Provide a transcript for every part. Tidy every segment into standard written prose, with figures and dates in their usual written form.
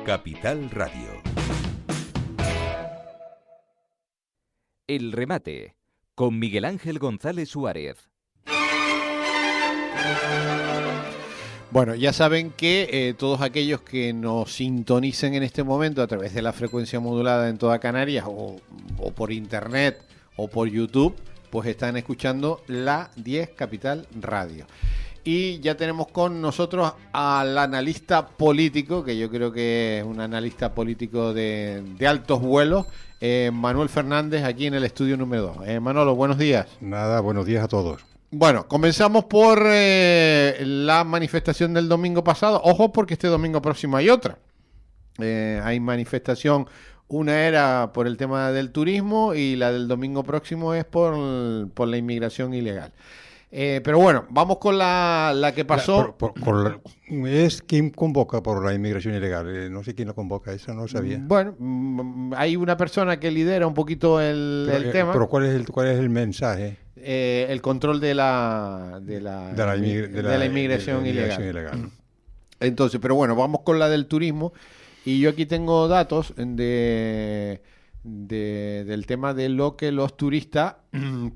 Capital Radio. El remate, con Miguel Ángel González Suárez. Bueno, ya saben que todos aquellos que nos sintonicen en este momento a través de la frecuencia modulada en toda Canarias o por internet o por YouTube, pues están escuchando la 10 Capital Radio. Y ya tenemos con nosotros al analista político, que yo creo que es un analista político de altos vuelos, Manuel Fernández, aquí en el estudio número 2. Manolo, buenos días. Nada, buenos días a todos. Bueno, comenzamos por la manifestación del domingo pasado. Ojo, porque este domingo próximo hay otra. Hay manifestación, una era por el tema del turismo y la del domingo próximo es por la inmigración ilegal. Pero bueno, vamos con la que pasó. Es quien convoca por la inmigración ilegal. No sé quién la convoca, eso no sabía. Bueno, hay una persona que lidera un poquito el tema. Pero ¿cuál es el mensaje? El control de la inmigración ilegal. Entonces, pero bueno, vamos con la del turismo. Y yo aquí tengo datos del tema de lo que los turistas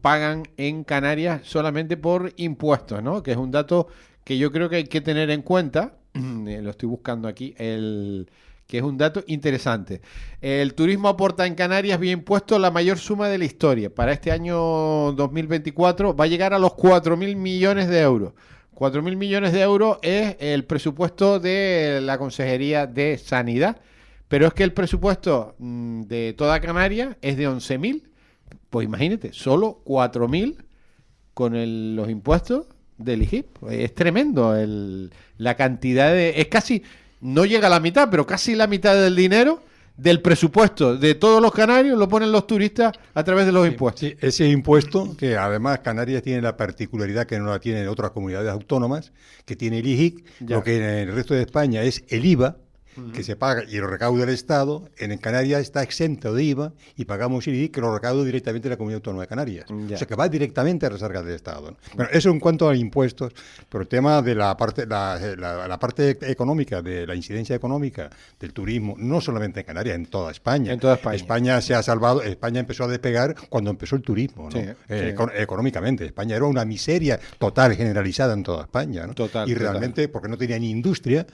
pagan en Canarias solamente por impuestos, ¿no? Que es un dato que yo creo que hay que tener en cuenta. Lo estoy buscando aquí, que es un dato interesante. El turismo aporta en Canarias vía impuestos la mayor suma de la historia. Para este año 2024 va a llegar a los 4.000 millones de euros. 4.000 millones de euros es el presupuesto de la Consejería de Sanidad. Pero es que el presupuesto de toda Canarias es de 11.000. Pues imagínate, solo 4.000 con los impuestos del IGIP. Es tremendo la cantidad de... Es casi, no llega a la mitad, pero casi la mitad del dinero del presupuesto de todos los canarios lo ponen los turistas a través de los impuestos. Sí, ese impuesto, que además Canarias tiene la particularidad que no la tienen otras comunidades autónomas, que tiene el IGIC, lo que en el resto de España es el IVA, que se paga y lo recauda el Estado. En Canarias está exento de IVA y pagamos el IVA que lo recauda directamente la Comunidad Autónoma de Canarias. O sea que va directamente a las arcas del Estado, ¿no? Bueno, eso en cuanto a impuestos, pero el tema de la parte económica, de la incidencia económica del turismo, no solamente en Canarias, en toda España. En toda España. España se ha salvado, España empezó a despegar cuando empezó el turismo, ¿no? Sí. Económicamente. España era una miseria total, generalizada en toda España, ¿no? Y realmente, porque no tenía ni industria,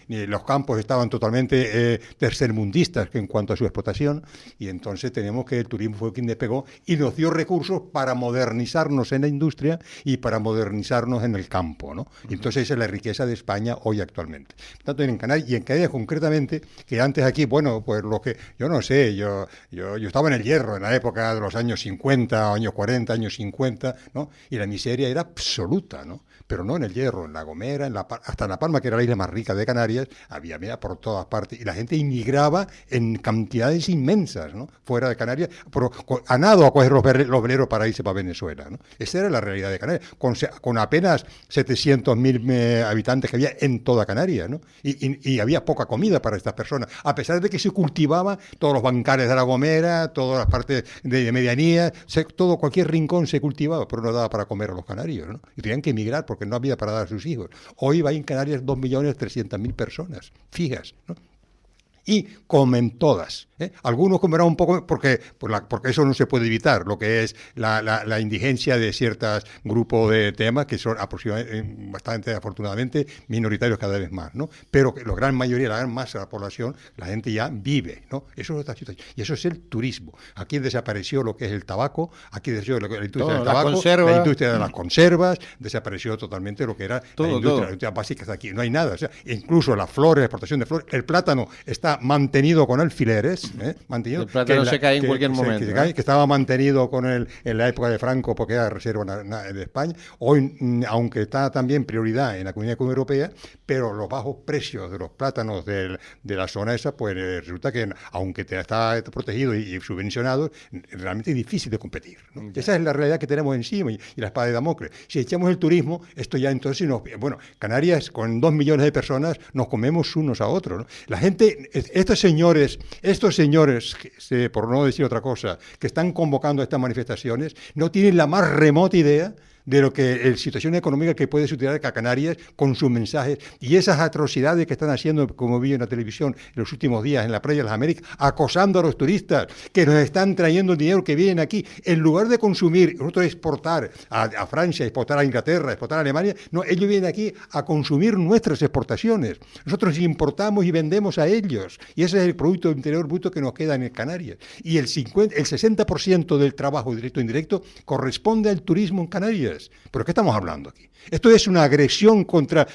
ni los campos estaban totalmente tercermundistas en cuanto a su explotación, y entonces tenemos que el turismo fue quien despegó y nos dio recursos para modernizarnos en la industria y para modernizarnos en el campo, ¿no? Y entonces esa es la riqueza de España hoy actualmente. Tanto en Canarias, y en Canarias concretamente, que antes aquí, bueno, pues lo que, yo no sé, yo estaba en el Hierro en la época de los años 50, años 40, años 50, ¿no? Y la miseria era absoluta, ¿no? Pero no en el Hierro, en La Gomera, hasta en La Palma, que era la isla más rica de Canarias, había por todas partes, y la gente inmigraba en cantidades inmensas, ¿no? Fuera de Canarias, a nado a coger los veleros para irse para Venezuela, ¿no? Esa era la realidad de Canarias, con apenas 700.000 habitantes que había en toda Canarias, ¿no? Y había poca comida para estas personas, a pesar de que se cultivaba todos los bancares de La Gomera, todas las partes de medianía, cualquier rincón se cultivaba, pero no daba para comer a los canarios, ¿no? Y tenían que emigrar porque no había para dar a sus hijos. Hoy va en Canarias 2.300.000 personas fijas, ¿no? Y comen todas, ¿eh? Algunos comerán un poco porque eso no se puede evitar, lo que es la indigencia de ciertos grupos de temas que son aproximadamente, bastante afortunadamente minoritarios cada vez más, ¿no? Pero que la gran mayoría, la gran masa de la población, la gente ya vive, ¿no? Eso es otra situación. Y eso es el turismo. Aquí desapareció lo que es el tabaco, aquí desapareció la industria del tabaco, la industria de las conservas, desapareció totalmente lo que era la industria básica de aquí. No hay nada. O sea, incluso las flores, la exportación de flores, el plátano está mantenido con alfileres, mantenido. El plátano se cae en cualquier momento. Que estaba mantenido en la época de Franco porque era reserva de España. Hoy, aunque está también prioridad en la Comunidad Europea, pero los bajos precios de los plátanos de la zona esa, pues resulta que aunque está protegido y subvencionado, realmente es difícil de competir, ¿no? Esa es la realidad que tenemos encima y la espada de Damocles. Si echamos el turismo, esto ya entonces Canarias con 2 millones de personas nos comemos unos a otros, ¿no? La gente, estos señores, por no decir otra cosa, que están convocando estas manifestaciones, no tienen la más remota idea de lo que la situación económica que puede suceder a Canarias con sus mensajes y esas atrocidades que están haciendo, como vi en la televisión en los últimos días en la playa de las Américas, acosando a los turistas que nos están trayendo el dinero que vienen aquí, en lugar de consumir, nosotros exportar a Francia, exportar a Inglaterra, exportar a Alemania, no, ellos vienen aquí a consumir nuestras exportaciones. Nosotros importamos y vendemos a ellos, y ese es el Producto Interior Bruto que nos queda en Canarias. Y el 60% del trabajo directo e indirecto corresponde al turismo en Canarias. ¿Pero qué estamos hablando aquí? Esto es una agresión contra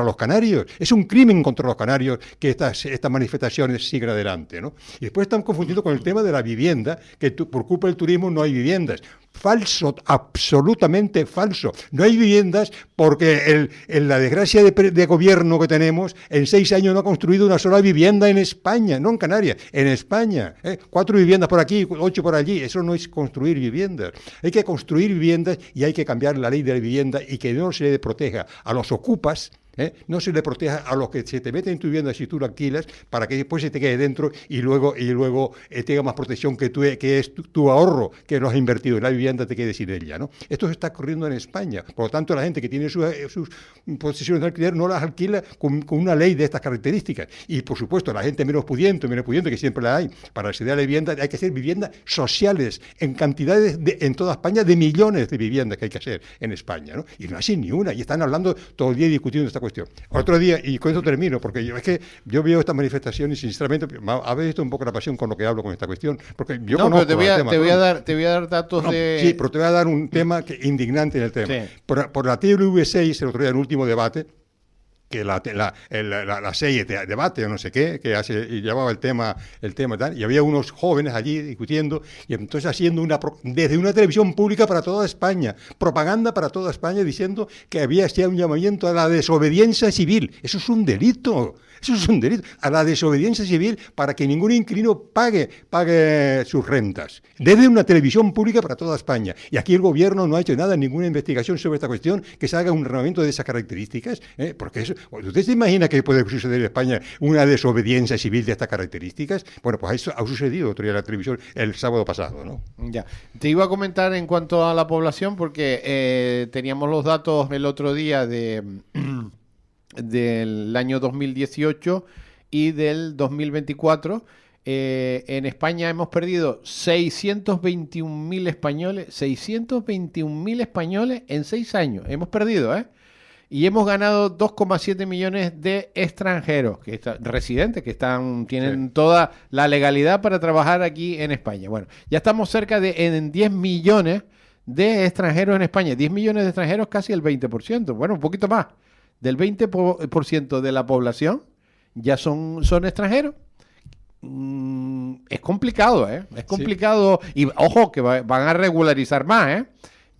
los canarios. Es un crimen contra los canarios que estas manifestaciones sigan adelante, ¿no? Y después están confundiendo con el tema de la vivienda, que por culpa del turismo no hay viviendas. Falso, absolutamente falso. No hay viviendas porque la desgracia de gobierno que tenemos, en 6 años no ha construido una sola vivienda en España, no en Canarias, en España. 4 viviendas por aquí, 8 por allí. Eso no es construir viviendas. Hay que construir viviendas y hay que cambiar la ley de la vivienda y que no se le proteja a los ocupas, no se le proteja a los que se te meten en tu vivienda si tú lo alquilas, para que después se te quede dentro y luego tenga más protección que es tu ahorro que lo has invertido en la vivienda, te quedes sin ella, ¿no? Esto se está ocurriendo en España. Por lo tanto, la gente que tiene sus posesiones de alquiler no las alquila con una ley de estas características. Y, por supuesto, la gente menos pudiente, que siempre la hay, para acceder a la vivienda hay que hacer viviendas sociales en cantidades en toda España de millones de viviendas que hay que hacer en España, ¿no? Y no hacen ni una. Y están hablando todo el día discutiendo esta cuestión. Otro día, y con eso termino, porque yo veo estas manifestaciones y sinceramente habéis visto un poco la pasión con lo que hablo con esta cuestión, porque yo conozco te voy a dar datos de... Sí, pero te voy a dar un tema indignante en el tema. Sí. Por la TV6, el otro día en el último debate, que la 6 debate o no sé qué, que y llevaba el tema y tal, y había unos jóvenes allí discutiendo, y entonces haciendo desde una televisión pública para toda España, propaganda para toda España, diciendo que había un llamamiento a la desobediencia civil. Eso es un delito. Eso es un delito, a la desobediencia civil para que ningún inquilino pague sus rentas. Desde una televisión pública para toda España. Y aquí el gobierno no ha hecho nada, ninguna investigación sobre esta cuestión, que se haga un reglamento de esas características. Porque eso, ¿usted se imagina que puede suceder en España una desobediencia civil de estas características? Bueno, pues eso ha sucedido otro día en la televisión el sábado pasado, ¿no? Ya. Te iba a comentar en cuanto a la población, porque teníamos los datos el otro día del año 2018 y del 2024. En España hemos perdido 621.000 españoles, 621.000 españoles en 6 años. Hemos perdido, y hemos ganado 2,7 millones de extranjeros, residentes, que tienen toda la legalidad para trabajar aquí en España. Bueno, ya estamos cerca de 10 millones de extranjeros en España. 10 millones de extranjeros, casi el 20%. Bueno, un poquito más. Del 20% de la población ya son extranjeros. Es complicado, Es complicado. Sí. Y ojo, que van a regularizar más,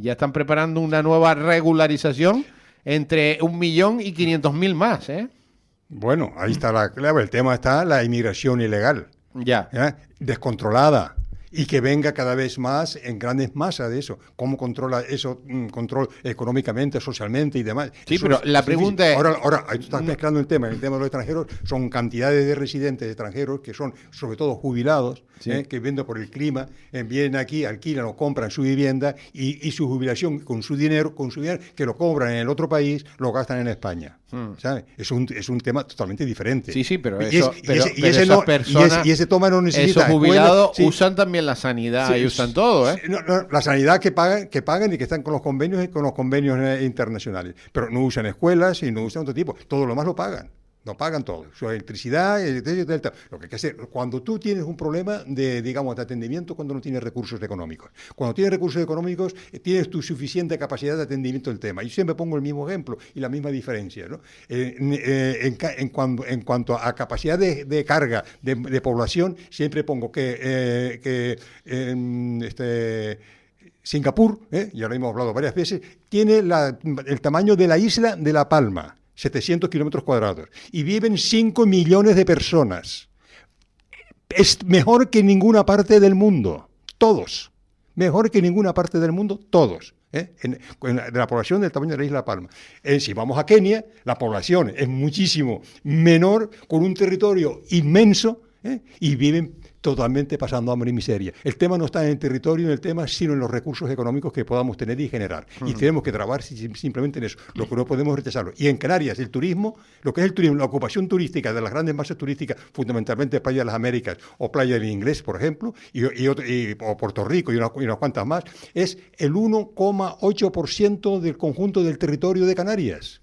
Ya están preparando una nueva regularización entre 1.500.000 más, Bueno, ahí está la clave. El tema está la inmigración ilegal. Ya. Descontrolada. Y que venga cada vez más en grandes masas de eso. ¿Cómo controla eso? Control económicamente, socialmente y demás. Sí, eso pero la pregunta es... Ahora, ahí tú estás mezclando el tema. El tema de los extranjeros son cantidades de residentes extranjeros que son, sobre todo, jubilados, que viendo por el clima, vienen aquí, alquilan o compran su vivienda y su jubilación con su dinero que lo cobran en el otro país, lo gastan en España. ¿Sabes? Es un tema totalmente diferente. Sí, pero ese toma no necesita... Esos jubilados usan también la sanidad y usan todo, la sanidad que pagan y que están con los convenios internacionales. Pero no usan escuelas y no usan otro tipo. Todo lo más lo pagan. Lo pagan todo, su electricidad, lo que hay que hacer. Cuando tú tienes un problema de atendimiento, cuando no tienes recursos económicos. Cuando tienes recursos económicos, tienes tu suficiente capacidad de atendimiento del tema. Yo siempre pongo el mismo ejemplo y la misma diferencia, ¿no? En cuanto a capacidad de carga de población, siempre pongo que Singapur, ya lo hemos hablado varias veces, tiene el tamaño de la isla de La Palma. 700 kilómetros cuadrados. Y viven 5 millones de personas. Es mejor que en ninguna parte del mundo. Todos. Mejor que en ninguna parte del mundo. Todos. De la población del tamaño de la isla Palma. Si vamos a Kenia, la población es muchísimo menor, con un territorio inmenso, y viven totalmente pasando hambre y miseria. El tema no está en el territorio, en el tema, sino en los recursos económicos que podamos tener y generar. Y tenemos que trabajar simplemente en eso, lo que no podemos rechazarlo. Y en Canarias, el turismo, lo que es el turismo, la ocupación turística de las grandes masas turísticas, fundamentalmente Playa de las Américas o Playa del Inglés, por ejemplo, o Puerto Rico y unas cuantas más, es el 1,8% del conjunto del territorio de Canarias.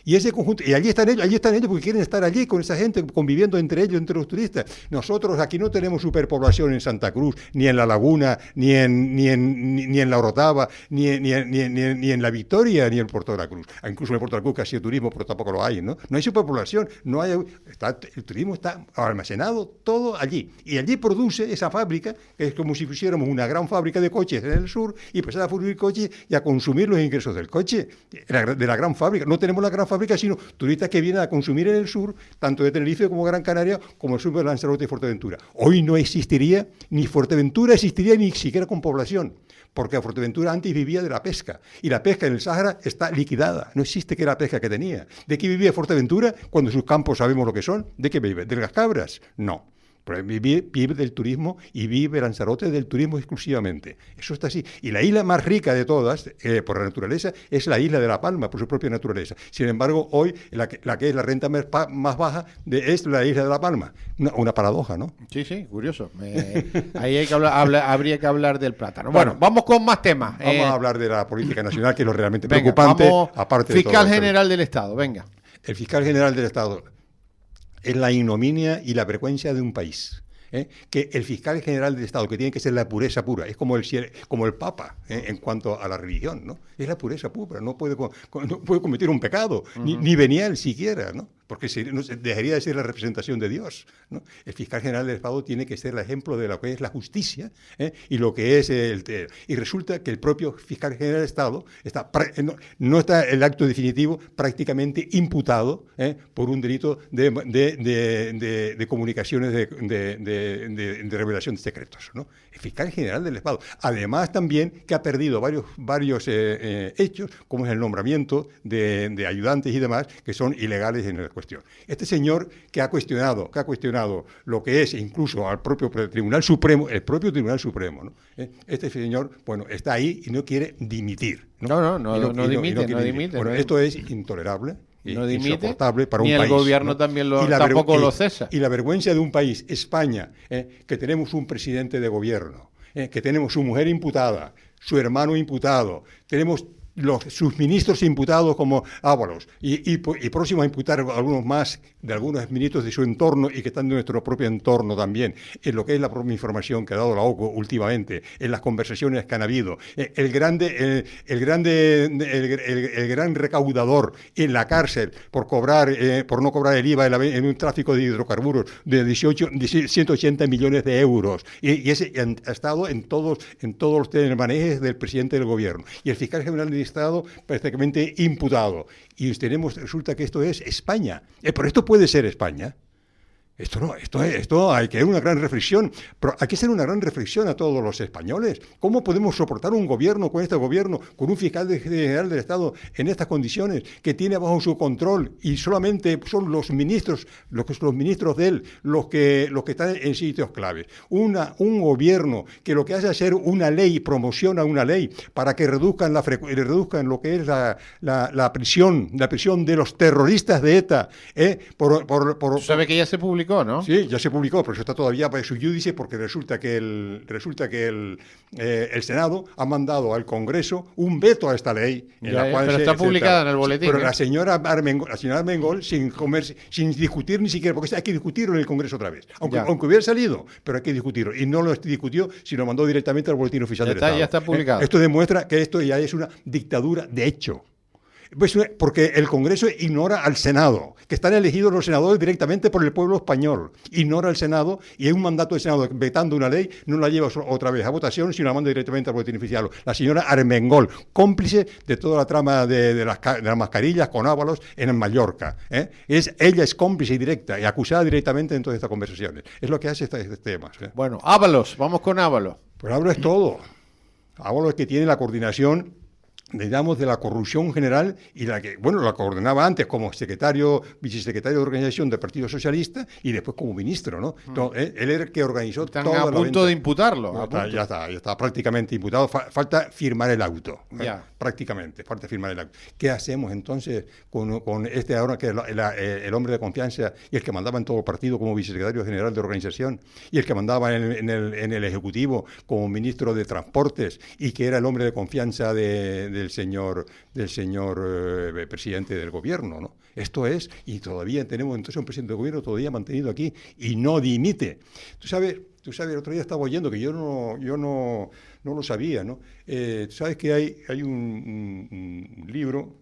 Y ese conjunto, y allí están ellos porque quieren estar allí con esa gente, conviviendo entre ellos, entre los turistas. Nosotros aquí no tenemos superpoblación en Santa Cruz, ni en La Laguna, ni en La Orotava, ni en La Victoria, ni en Puerto de la Cruz. Incluso en Puerto de la Cruz que ha sido turismo, pero tampoco lo hay, ¿no? No hay superpoblación, el turismo está almacenado todo allí. Y allí produce esa fábrica, que es como si pusiéramos una gran fábrica de coches en el sur, y empezar a producir coches y a consumir los ingresos del coche, de la gran fábrica. No tenemos la gran fábrica, sino turistas que vienen a consumir en el sur, tanto de Tenerife como Gran Canaria, como el sur de Lanzarote y Fuerteventura. Hoy no existiría, ni Fuerteventura existiría ni siquiera con población, porque Fuerteventura antes vivía de la pesca, y la pesca en el Sáhara está liquidada, no existe que la pesca que tenía. ¿De qué vivía Fuerteventura cuando sus campos sabemos lo que son? ¿De qué vive? ¿De las cabras? No. Vive del turismo y vive Lanzarote del turismo exclusivamente. Eso está así. Y la isla más rica de todas, por la naturaleza, es la isla de La Palma, por su propia naturaleza. Sin embargo, hoy la que es la renta más baja es la isla de La Palma. Una paradoja, ¿no? Sí, curioso. Ahí hay que habría que hablar del plátano. Bueno, vamos con más temas. Vamos a hablar de la política nacional, que es lo realmente preocupante. Aparte Fiscal General del Estado, venga. El Fiscal General del Estado es la ignominia y la vergüenza de un país. Que el fiscal general del Estado, que tiene que ser la pureza pura, es como el Papa en cuanto a la religión, ¿no? Es la pureza pura, no puede cometer un pecado, ni venial siquiera, ¿no? Porque dejaría de ser la representación de Dios, ¿no? El fiscal general del Estado tiene que ser el ejemplo de lo que es la justicia, y lo que es y resulta que el propio fiscal general del Estado no está el acto definitivo prácticamente imputado por un delito de comunicaciones de revelación de secretos, ¿no? El fiscal general del Estado. Además también que ha perdido varios hechos, como es el nombramiento de ayudantes y demás, que son ilegales en la cuestión. Este señor que ha cuestionado lo que es incluso al propio Tribunal Supremo, el propio Tribunal Supremo, ¿no? Este señor, bueno, está ahí y no quiere dimitir, ¿no? No dimite. Bueno, esto es intolerable. No dimite, insoportable para un ni país. El gobierno, ¿no? También tampoco lo cesa. Y la vergüenza de un país, España, que tenemos un presidente de gobierno, que tenemos su mujer imputada, su hermano imputado, tenemos sus ministros imputados como Ábalos y próximos a imputar algunos más de algunos ministros de su entorno y que están de nuestro propio entorno también, en lo que es la propia información que ha dado la OCU últimamente, en las conversaciones que han habido, el gran recaudador en la cárcel por no cobrar el IVA en un tráfico de hidrocarburos de 180 millones de euros, y ese ha estado en todos los manejes del presidente del gobierno, y el fiscal general de Estado perfectamente imputado. Y resulta que esto es España. Pero esto puede ser España. Esto hay que hacer una gran reflexión, pero hay que hacer una gran reflexión a todos los españoles. ¿Cómo podemos soportar un gobierno, con un fiscal general del Estado en estas condiciones, que tiene bajo su control y solamente son los ministros de él los que están en sitios claves? Un gobierno que lo que hace es hacer una ley, promociona una ley para que reduzcan lo que es la prisión de los terroristas de ETA. ¿Sabe que ya se publicó? ¿No? Sí, ya se publicó, pero eso está todavía para su judice, porque resulta que el Senado ha mandado al Congreso un veto a esta ley. Pero está publicada en el boletín. Pero la señora Armengol, sin discutir ni siquiera, porque hay que discutirlo en el Congreso otra vez. Aunque hubiera salido, pero hay que discutirlo. Y no lo discutió, sino mandó directamente al boletín oficial del Estado. Ya está publicado. Esto demuestra que esto ya es una dictadura de hecho. Pues porque el Congreso ignora al Senado, que están elegidos los senadores directamente por el pueblo español. Ignora al Senado, y hay un mandato del Senado vetando una ley, no la lleva otra vez a votación, sino la manda directamente al boletín oficial. La señora Armengol, cómplice de toda la trama de las mascarillas con Ábalos en Mallorca. Ella es cómplice directa y acusada directamente en todas estas conversaciones. Es lo que hace este tema. Bueno, Ábalos, vamos con Ábalos. Pues Ábalos es todo. Ábalos es que tiene la coordinación digamos, de la corrupción general y la que, bueno, la coordinaba antes como vicesecretario de organización del Partido Socialista y después como ministro, ¿no? Entonces, él era el que organizó Están toda a punto de imputarlo. Ya está prácticamente imputado. Falta firmar el auto. Prácticamente, falta firmar el auto. ¿Qué hacemos entonces con este ahora que es el hombre de confianza y el que mandaba en todo el partido como vicesecretario general de organización y el que mandaba en el Ejecutivo como ministro de Transportes y que era el hombre de confianza del señor presidente del gobierno, ¿no? Esto es, y todavía tenemos entonces un presidente del gobierno todavía mantenido aquí y no dimite. Tú sabes, el otro día estaba oyendo que yo no lo sabía, ¿no? Tú sabes que hay un libro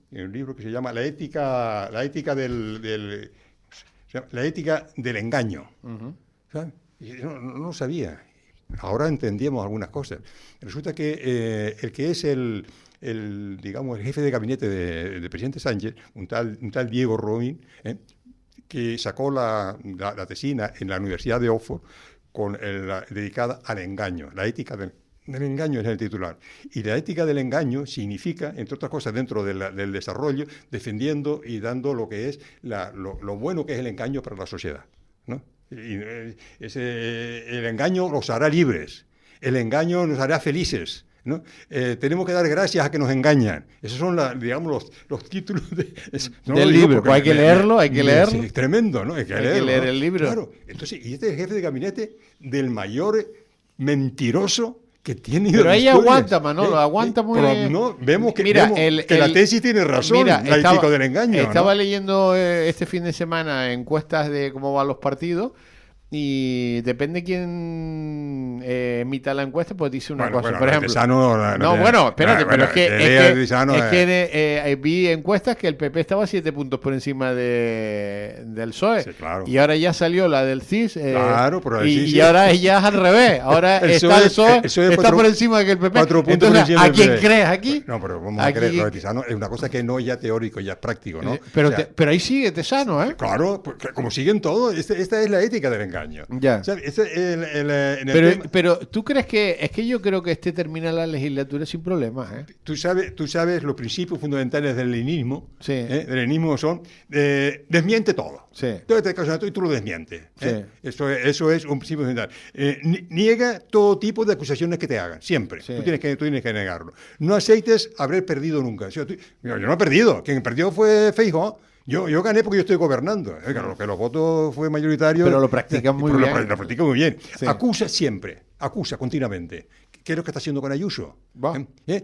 que se llama La ética del engaño. ¿Sabes? Y yo no lo sabía. Ahora entendíamos algunas cosas. Resulta que el que es el jefe de gabinete del presidente Sánchez, un tal Diego Robin, que sacó la tesina en la Universidad de Oxford dedicada al engaño. La ética del engaño es el titular. Y la ética del engaño significa, entre otras cosas, dentro del desarrollo, defendiendo y dando lo que es lo bueno que es el engaño para la sociedad, ¿no? El engaño los hará libres, el engaño nos hará felices, ¿no? Tenemos que dar gracias a que nos engañan. Esos son los títulos del libro. Hay que leerlo. Sí, es tremendo, ¿no? Hay que leer el libro. Claro. Entonces, y este es el jefe de gabinete del mayor mentiroso que tiene. Pero ahí aguanta, Manolo, aguanta muy bien. No, vemos que la tesis tiene razón, la ética del engaño. Estaba leyendo este fin de semana encuestas de cómo van los partidos. Y depende quién emita la encuesta, pues dice una cosa. Por ejemplo, vi encuestas que el PP estaba 7 puntos por encima del PSOE. Sí, claro. Y ahora ya salió la del CIS. Y ahora ya es al revés. Ahora el PSOE está por encima que el PP. Entonces, ¿a quién crees aquí? No, pero vamos a creer, lo de Tesano es una cosa que no es ya teórico, ya es práctico, ¿no? Pero ahí sigue Tesano, ¿eh? Claro, como siguen todos, esta es la ética del engaño. Ya. Pero tú crees que es que yo creo que termina la legislatura sin problemas, ¿eh? Tú sabes los principios fundamentales del leninismo. Sí. Del leninismo son desmiente todo. Sí. Todo este caso y tú lo desmientes. Sí. Eso es un principio fundamental. Niega todo tipo de acusaciones que te hagan, siempre. Sí. Tú tienes que negarlo. No aceites haber perdido nunca. Yo no he perdido. Quien perdió fue Feijóo. Yo gané porque yo estoy gobernando. Claro, que los votos fue mayoritario. Pero lo practican muy bien. Lo practican muy bien. Sí. Acusa siempre, acusa continuamente. ¿Qué es lo que está haciendo con Ayuso?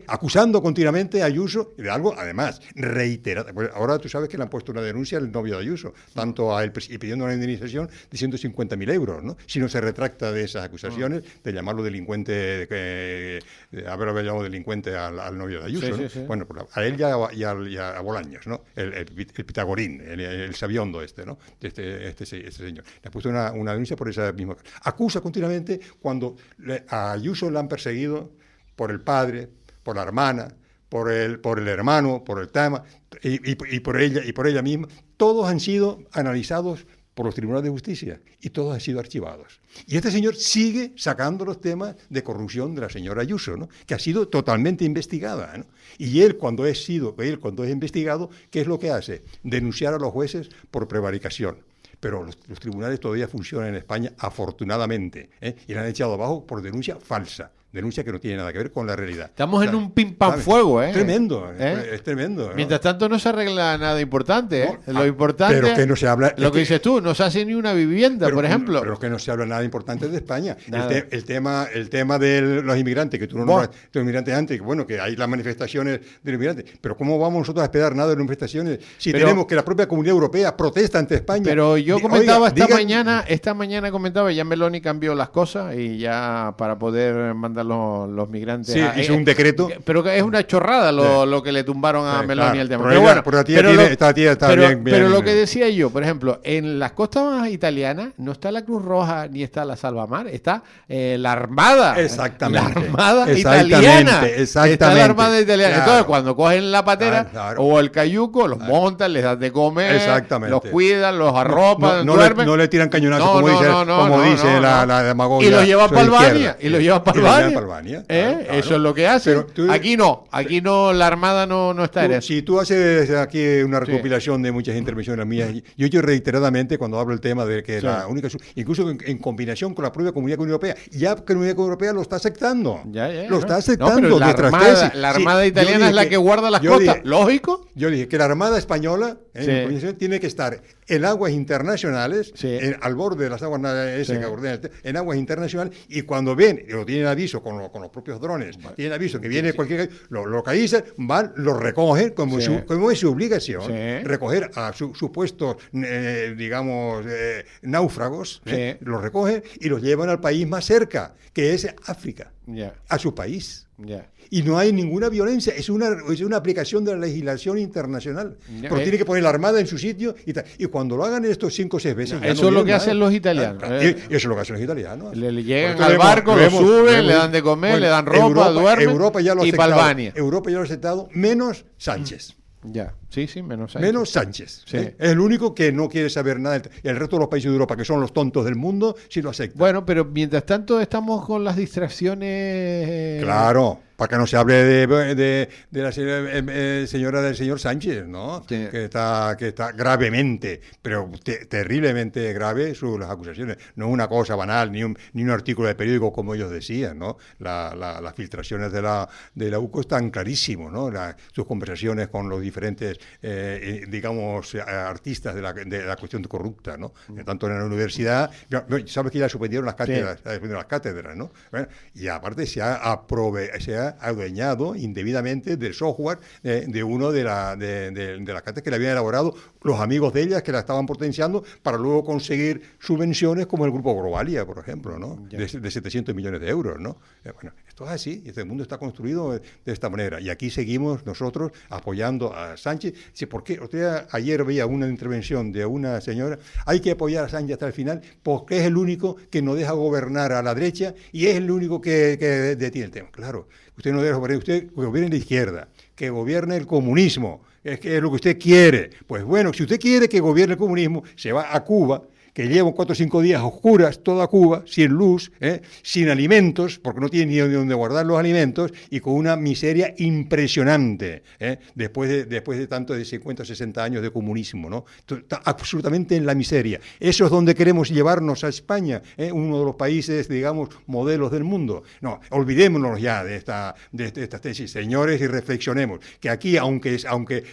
Acusando continuamente a Ayuso de algo, además, reiterado. Pues ahora tú sabes que le han puesto una denuncia al novio de Ayuso, tanto a él y pidiendo una indemnización de 150.000 euros, ¿no? Si no se retracta de esas acusaciones, de llamarlo delincuente, de haberlo llamado delincuente al novio de Ayuso, ¿no? Sí. Bueno, pues a él y a Bolaños, ¿no? El Pitagorín, el sabiondo ¿no? Este señor. Le ha puesto una denuncia por esa misma. Acusa continuamente cuando a Ayuso le han perseguido por el padre, por la hermana, por el hermano, por el tema y por ella misma. Todos han sido analizados por los tribunales de justicia y todos han sido archivados. Y este señor sigue sacando los temas de corrupción de la señora Ayuso, ¿no? Que ha sido totalmente investigada, ¿no? Y él cuando es investigado, ¿qué es lo que hace? Denunciar a los jueces por prevaricación. Pero los tribunales todavía funcionan en España, afortunadamente, y la han echado abajo por denuncia falsa. Denuncia que no tiene nada que ver con la realidad. Estamos en un pim-pam-fuego, ¿eh? Tremendo, es tremendo, ¿no? Mientras tanto no se arregla nada importante, ¿eh? Lo importante, pero que no se habla, lo que dices tú, no se hace ni una vivienda, por ejemplo. Pero que no se habla nada importante de España. El tema de los inmigrantes, que tú no nombras los inmigrantes antes, que hay las manifestaciones de los inmigrantes. Pero ¿cómo vamos nosotros a esperar nada de las manifestaciones si tenemos que la propia Comunidad Europea protesta ante España? Pero yo comentaba esta mañana comentaba, ya Meloni cambió las cosas y ya para poder mandar los migrantes. Sí, hizo un decreto. Pero es una chorrada lo que le tumbaron a Meloni el tema. Pero lo que decía yo, por ejemplo, en las costas italianas no está la Cruz Roja ni está la Salvamar, está la Armada. Exactamente. La Armada italiana. Está la Armada italiana. Claro. Entonces, cuando cogen la patera o el cayuco, los montan, les dan de comer, los cuidan, los arropan, duermen. No le tiran cañonazos, como dice la demagogia. Y los llevan para Albania. para Albania. Claro. Eso es lo que hace. Aquí no, la Armada no está en eso. Si tú haces aquí una recopilación de muchas intervenciones mías, yo he dicho reiteradamente cuando hablo el tema de que la única, incluso en combinación con la propia Comunidad Europea, ya que la Comunidad Europea lo está aceptando. Lo está aceptando. Pero la Armada italiana es la que guarda las costas. ¿Lógico? Yo dije que la Armada española tiene que estar en aguas internacionales, al borde de las aguas en aguas internacionales, y cuando ven, lo tienen aviso con los propios drones, tienen aviso que viene cualquier, lo localizan, van, lo recogen como es su obligación, recoger a supuestos, digamos, náufragos, los recogen y los llevan al país más cerca, que es África, a su país. Y no hay ninguna violencia, es una aplicación de la legislación internacional. Pero tiene que poner la Armada en su sitio y tal. Y cuando lo hagan estos 5 o 6 veces... Eso es lo que hacen los italianos. Eso es lo que hacen los italianos. Le llegan al barco, lo suben, le dan de comer, le dan ropa, duermen y para Albania. Europa ya lo ha aceptado, menos Sánchez. Sí, menos Sánchez. Menos Sánchez. Es el único que no quiere saber nada. El resto de los países de Europa, que son los tontos del mundo, sí lo aceptan. Bueno, pero mientras tanto estamos con las distracciones... Claro, para que no se hable de la señora del señor Sánchez, ¿no? Que está gravemente, pero terriblemente grave las acusaciones. No es una cosa banal, ni un artículo de periódico como ellos decían, ¿no? Las filtraciones de la UCO están clarísimos, ¿no? Sus conversaciones con los diferentes, digamos, artistas de la cuestión corrupta, ¿no? Tanto en la universidad, sabes que ya suspendieron las cátedras, ¿no? Bueno, y aparte se ha adueñado indebidamente del software de uno de las cátedras que le habían elaborado los amigos de ellas que la estaban potenciando para luego conseguir subvenciones como el Grupo Globalia, por ejemplo, ¿no? De 700 millones de euros, ¿no? Bueno, esto es así, este mundo está construido de esta manera y aquí seguimos nosotros apoyando a Sánchez. Sí, ¿por qué? Ayer veía una intervención de una señora, hay que apoyar a Sánchez hasta el final porque es el único que no deja gobernar a la derecha y es el único que detiene el tema. Claro, usted no debe gobernar, usted gobierne la izquierda, que gobierne el comunismo, es lo que usted quiere. Pues bueno, si usted quiere que gobierne el comunismo, se va a Cuba, que llevan 4 o 5 días a oscuras, toda Cuba, sin luz, sin alimentos, porque no tiene ni dónde guardar los alimentos, y con una miseria impresionante, después de tanto de 50 o 60 años de comunismo, ¿no? Está absolutamente en la miseria. Eso es donde queremos llevarnos a España, uno de los países, digamos, modelos del mundo. No, olvidémonos ya de estas tesis, señores, y reflexionemos, que aquí, aunque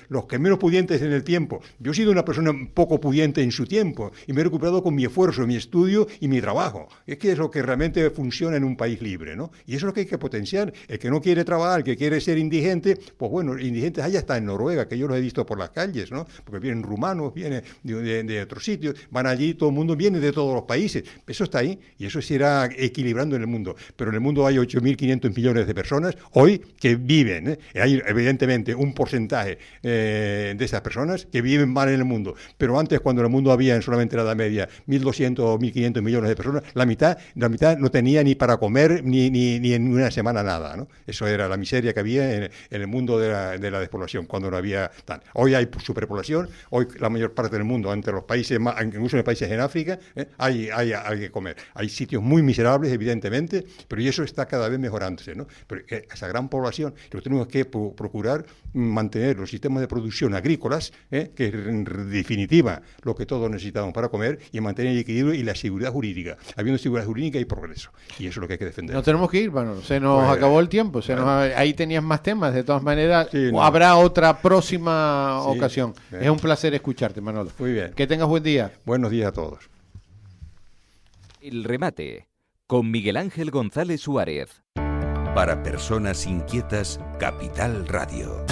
los que menos pudientes en el tiempo, yo he sido una persona poco pudiente en su tiempo, y me he recuperado con mi esfuerzo, mi estudio y mi trabajo. Es que es lo que realmente funciona en un país libre, ¿no? Y eso es lo que hay que potenciar. El que no quiere trabajar, el que quiere ser indigente, pues bueno, indigentes allá está en Noruega, que yo los he visto por las calles, ¿no? Porque vienen rumanos, vienen de otros sitios, van allí, todo el mundo viene de todos los países. Eso está ahí y eso se irá equilibrando en el mundo. Pero en el mundo hay 8.500 millones de personas hoy que viven. Hay evidentemente un porcentaje de esas personas que viven mal en el mundo. Pero antes, cuando en el mundo había en solamente la Edad Media 1.200 o 1.500 millones de personas, la mitad no tenía ni para comer ni en una semana nada, ¿no? Eso era la miseria que había en el mundo de la despoblación, cuando no había tal. Hoy hay superpoblación, hoy la mayor parte del mundo, entre los países, incluso en países en África, hay que comer. Hay sitios muy miserables, evidentemente, pero y eso está cada vez mejorándose, ¿no? Pero esa gran población, lo tenemos que procurar mantener los sistemas de producción agrícolas, que es en definitiva lo que todos necesitamos para comer, y mantener el equilibrio y la seguridad jurídica. Habiendo seguridad jurídica hay progreso. Y eso es lo que hay que defender. Nos tenemos que ir, Manolo. Se nos acabó el tiempo. Ahí tenías más temas. De todas maneras, habrá otra próxima ocasión. Es un placer escucharte, Manolo. Muy bien. Que tengas buen día. Buenos días a todos. El remate con Miguel Ángel González Suárez. Para personas inquietas, Capital Radio.